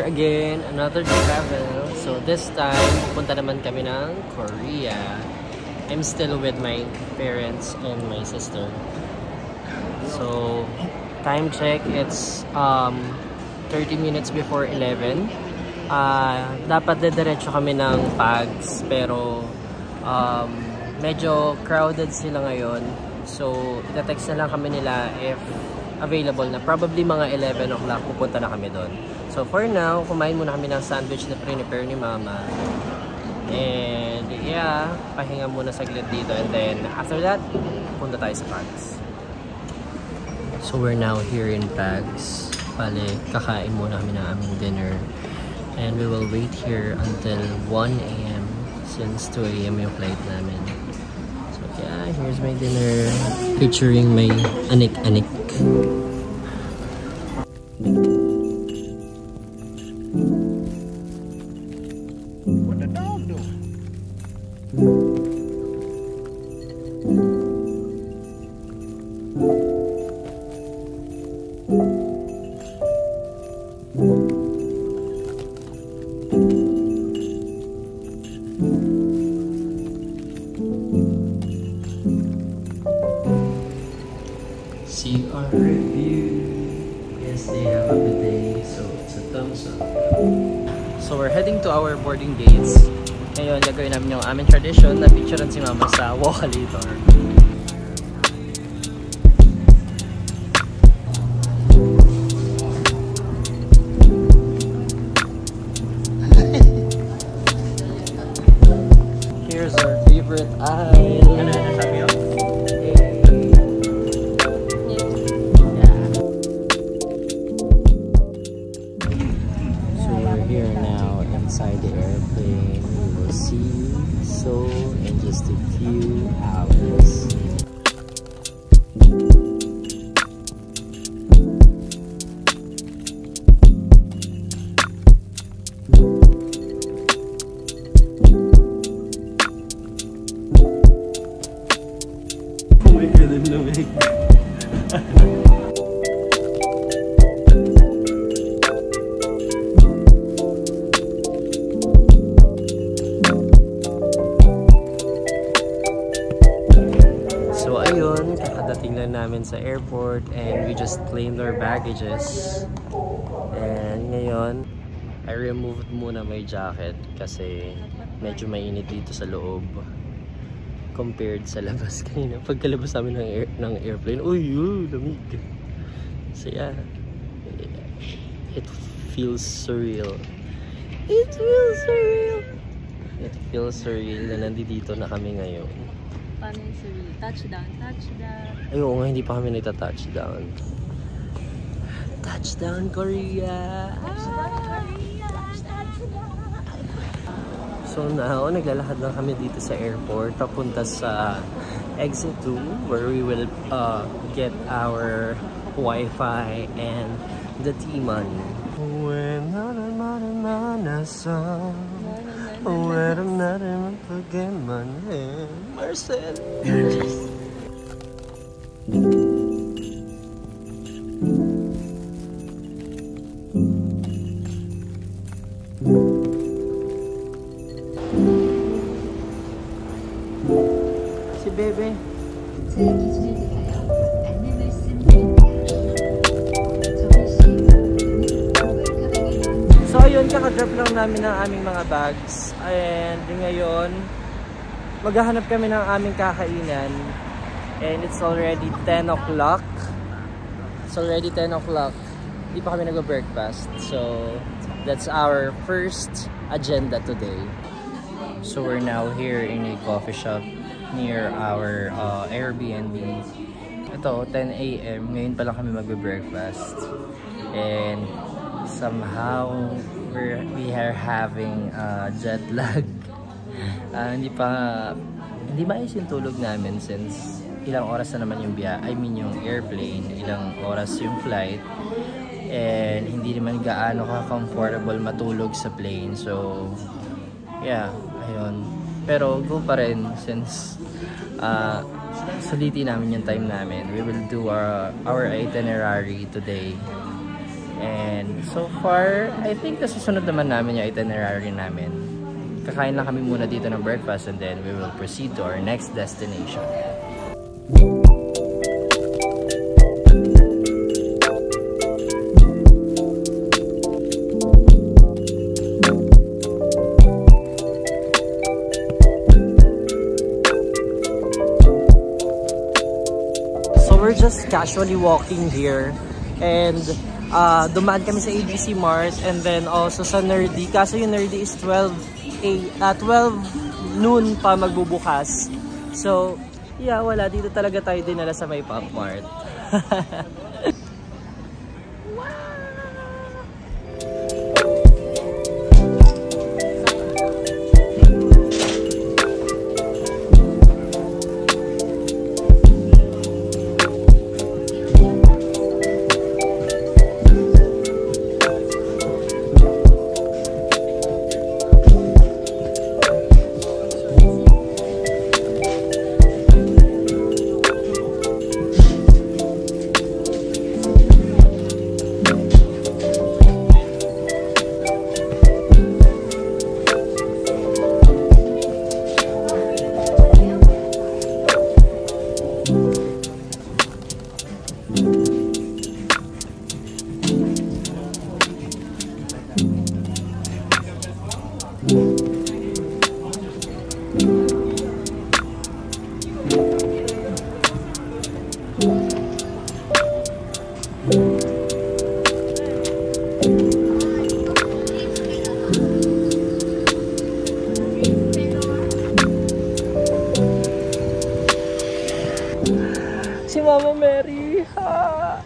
again, another travel. So this time, pupunta naman kami ng Korea. I'm still with my parents and my sister. So, time check, it's 30 minutes before 11. Dapat dediretso kami ng Pags, pero medyo crowded sila ngayon. So, itatext na lang kami nila if available na. Probably mga 11 o'clock pupunta na kami doon. So for now, kumain muna kami ng sandwich na prepare ni Mama. And yeah, pahinga muna saglit dito. And then after that, punta tayo sa Pags. So we're now here in Pags. Bale, kakain muna kami ng aming dinner. And we will wait here until 1 AM since 2 AM yung flight namin. So yeah, here's my dinner. Featuring my anik-anik. What the dog doing? See our review. Yes, they have a good day, so it's a thumbs up. So we're heading to our boarding gates. Ngayon, gagawin namin yung aming tradition na picturean si Mama sa walk-a-lator. Here's our favorite aisle. Ano sabi yun? Inside the airplane. We will see Seoul in just a few hours. Bigger than Lumig. Namin sa airport and we just claimed our baggages. And ngayon, I removed muna my jacket kasi medyo mainit dito sa loob compared sa labas kanina. Pagkalabas namin ng airplane, uy, lamig. So yeah, it feels surreal. It feels surreal. It feels surreal na nandito na kami ngayon. Paano yung surreal? Touchdown, touchdown. Ay, oo nga, hindi pa kami nagta-touchdown. Touchdown, Korea! Touchdown, Korea! Touchdown! So now, naglalakad lang kami dito sa airport papunta sa exit 2 where we will get our Wi-Fi and the T-money. When I'm not in forget my name, Marcel. Si Bebe. So ayun, kaka-drop lang namin ng aming mga bags. And ngayon, maghahanap kami ng aming kakainan. And it's already 10 o'clock. It's already 10 o'clock. Hindi pa kami nag-breakfast. So that's our first agenda today. So we're now here in a coffee shop near our Airbnb. Ito, 10 AM. Ngayon pa lang kami mag-breakfast. And somehow we are having jet lag. Hindi maayos yung tulog namin since ilang oras na naman yung yung airplane, ilang oras yung flight, and hindi naman gaano ka-comfortable matulog sa plane. So yeah, ayun. Pero go pa rin since sulitin namin yung time namin. We will do our itinerary today. And so far, I think nasusunod naman namin yung itinerary namin. Kakain lang kami muna dito ng breakfast and then we will proceed to our next destination. We're just casually walking here and dumaan kami sa ABC Mart and then also sa Nerdy. Kaso yung Nerdy is 12 noon pa magbubukas. So, yeah, wala. Dito talaga tayo dinala sa may Pop Mart. Si Mama Mary, ha!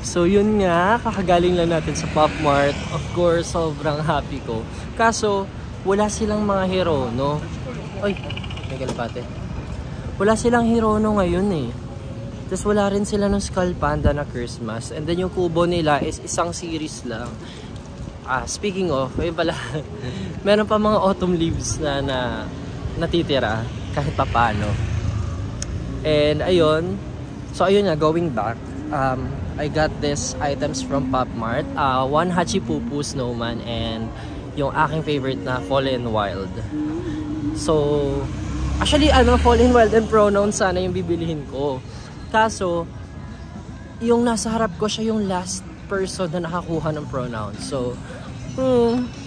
So yun nga, kakagaling lang natin sa Pop Mart. Of course, sobrang happy ko. Kaso, wala silang mga hero, no? Ay, may kalapate. Wala silang hero no ngayon eh. Tapos wala rin sila ng Skull Panda na Christmas. And then yung kubo nila is isang series lang. Speaking of, ayun pala, meron pa mga autumn leaves na natitira kahit papano. And ayun, so ayun nga, going back, I got these items from Pop Mart. One Hachipupu snowman and yung aking favorite na Fallen Wild. So, actually, Fallen Wild and Pronoun sana yung bibilihin ko. Kaso, yung nasa harap ko siya yung last person na nakakuha ng pronouns. So,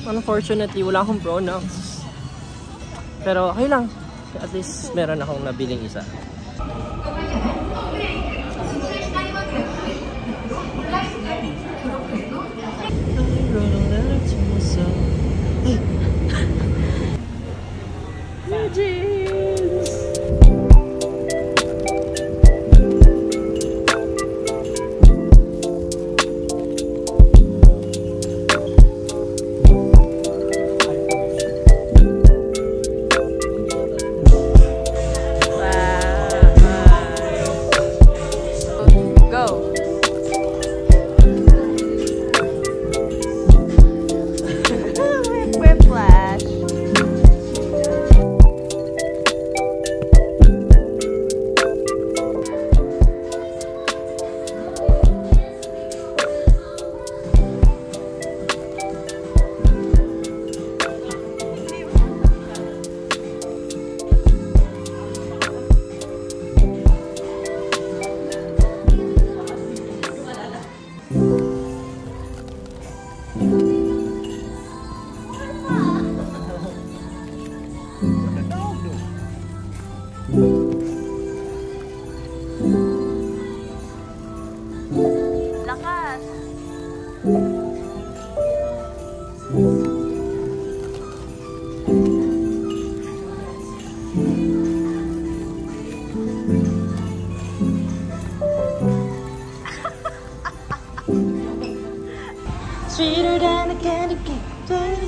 unfortunately, wala akong pronouns. Pero okay lang. At least meron akong nabiling isa. Lakas! Sweeter than a candy cane. Sweeter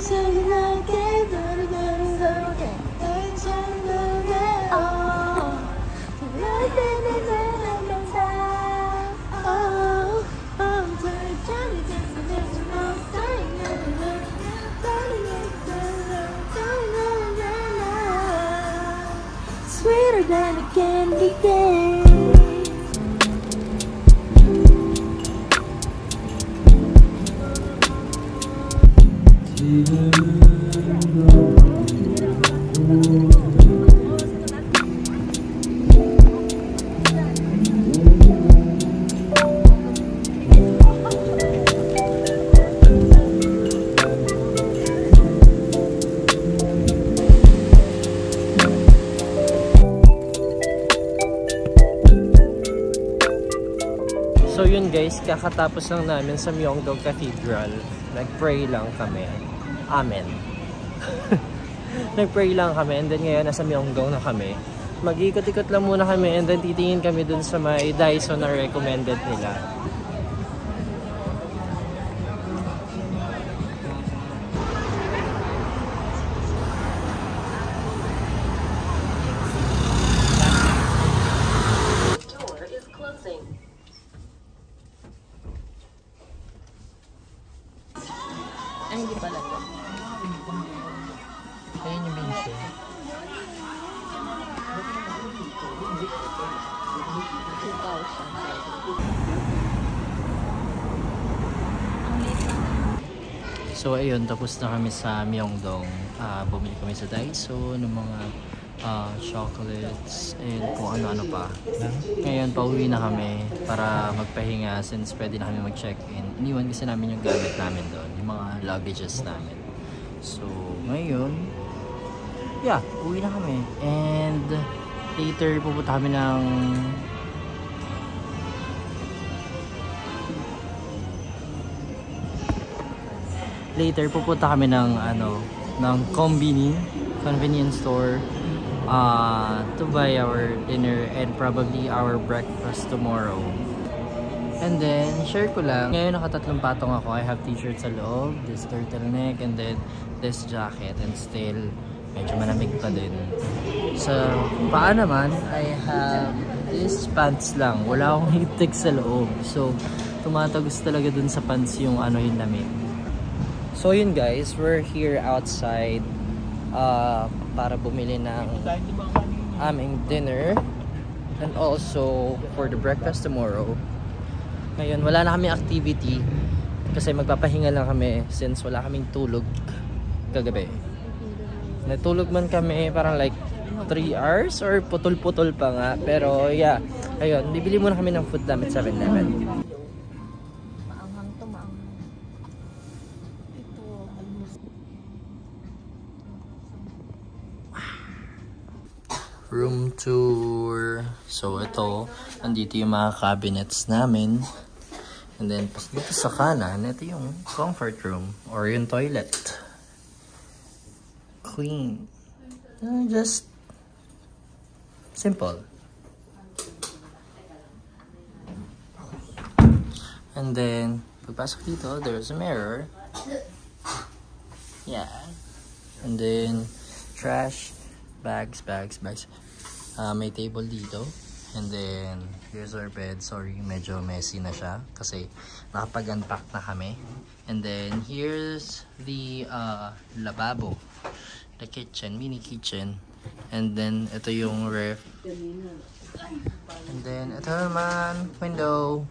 than a candy cane. So yun guys, kakatapos lang namin sa Myeongdong Cathedral. Nag-pray lang kami. Amen. Nag-pray lang kami and then ngayon nasa Myeongdong na kami. Mag-ikot-ikot lang muna kami and then titingin kami dun sa may Daiso na recommended nila. Ay, hindi pala ito. Ayun yung bench. So ayun, tapos na kami sa Myeongdong. Bumili kami sa Daiso ng mga chocolates and kung ano-ano pa. Ngayon, pauwi na kami para magpahinga since pwede na kami mag-check-in. Iniwan kasi namin yung gamit namin doon, yung mga luggages namin. So, ngayon, yeah, uwi na kami. And later, pupunta kami ng ng convenience store to buy our dinner and probably our breakfast tomorrow. And then, share ko lang. Ngayon, nakatatlong patong ako. I have t-shirt sa loob, this turtleneck, and then this jacket. And still, medyo malamig pa din. Sa paa naman, I have this pants lang. Wala akong higtig sa loob. So, tumatagos talaga dun sa pants yung yung lamig. So, yun guys. We're here outside para bumili ng aming dinner. And also, for the breakfast tomorrow. Ngayon, wala na kami activity kasi magpapahinga lang kami since wala kaming tulog kagabi. Natulog man kami parang like 3 hours or putol-putol pa nga. Pero yeah, ayun, bibili muna kami ng food namin sa 7-Eleven. Maanghang to, maanghang. Ito, almost. Room tour. So ito, andito yung mga cabinets namin. And then, dito sa kanan, ito yung comfort room or yung toilet. Clean. Just simple. And then, pagpasok dito, there's a mirror. Yeah. And then, trash, bags. May table dito. And then, here's our bed. Sorry, medyo messy na siya kasi nakapag-unpack na kami. And then, here's the lababo. The kitchen, mini kitchen. And then, ito yung ref. And then, ito naman, window.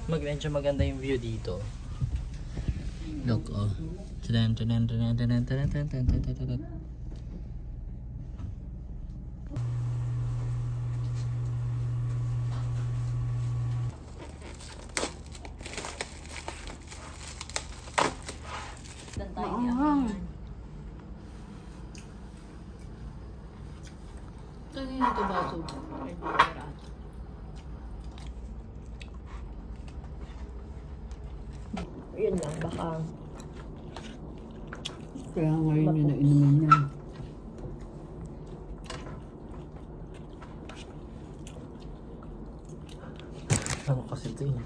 Medyo maganda yung view dito. Look, oh. Kanina ito baso. Yun lang, baka. Kaya ngayon yun na inumin niya. Ano kasi ito yun?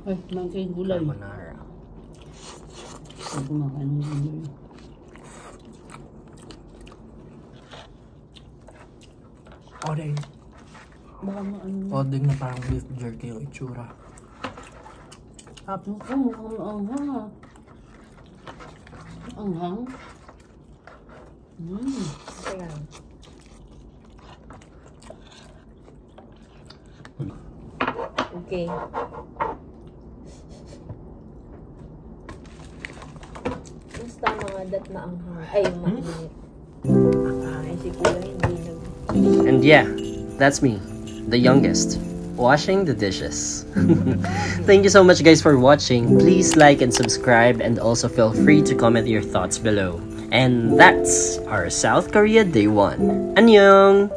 Ay, mangkay gulay. Carbonara. Pag kumakain ng gulay. Odeng. Baka maano. Odeng na parang beef jerky yung itsura. Tapos ko, mukhang anghang ha. Anghang? Ayan. Okay. Dadat maanghang. Ay, mainit. Ay, si Kuya hindi nag... And yeah, that's me, the youngest, washing the dishes. Thank you so much guys for watching. Please like and subscribe, and also feel free to comment your thoughts below. And that's our South Korea Day 1. Annyeong!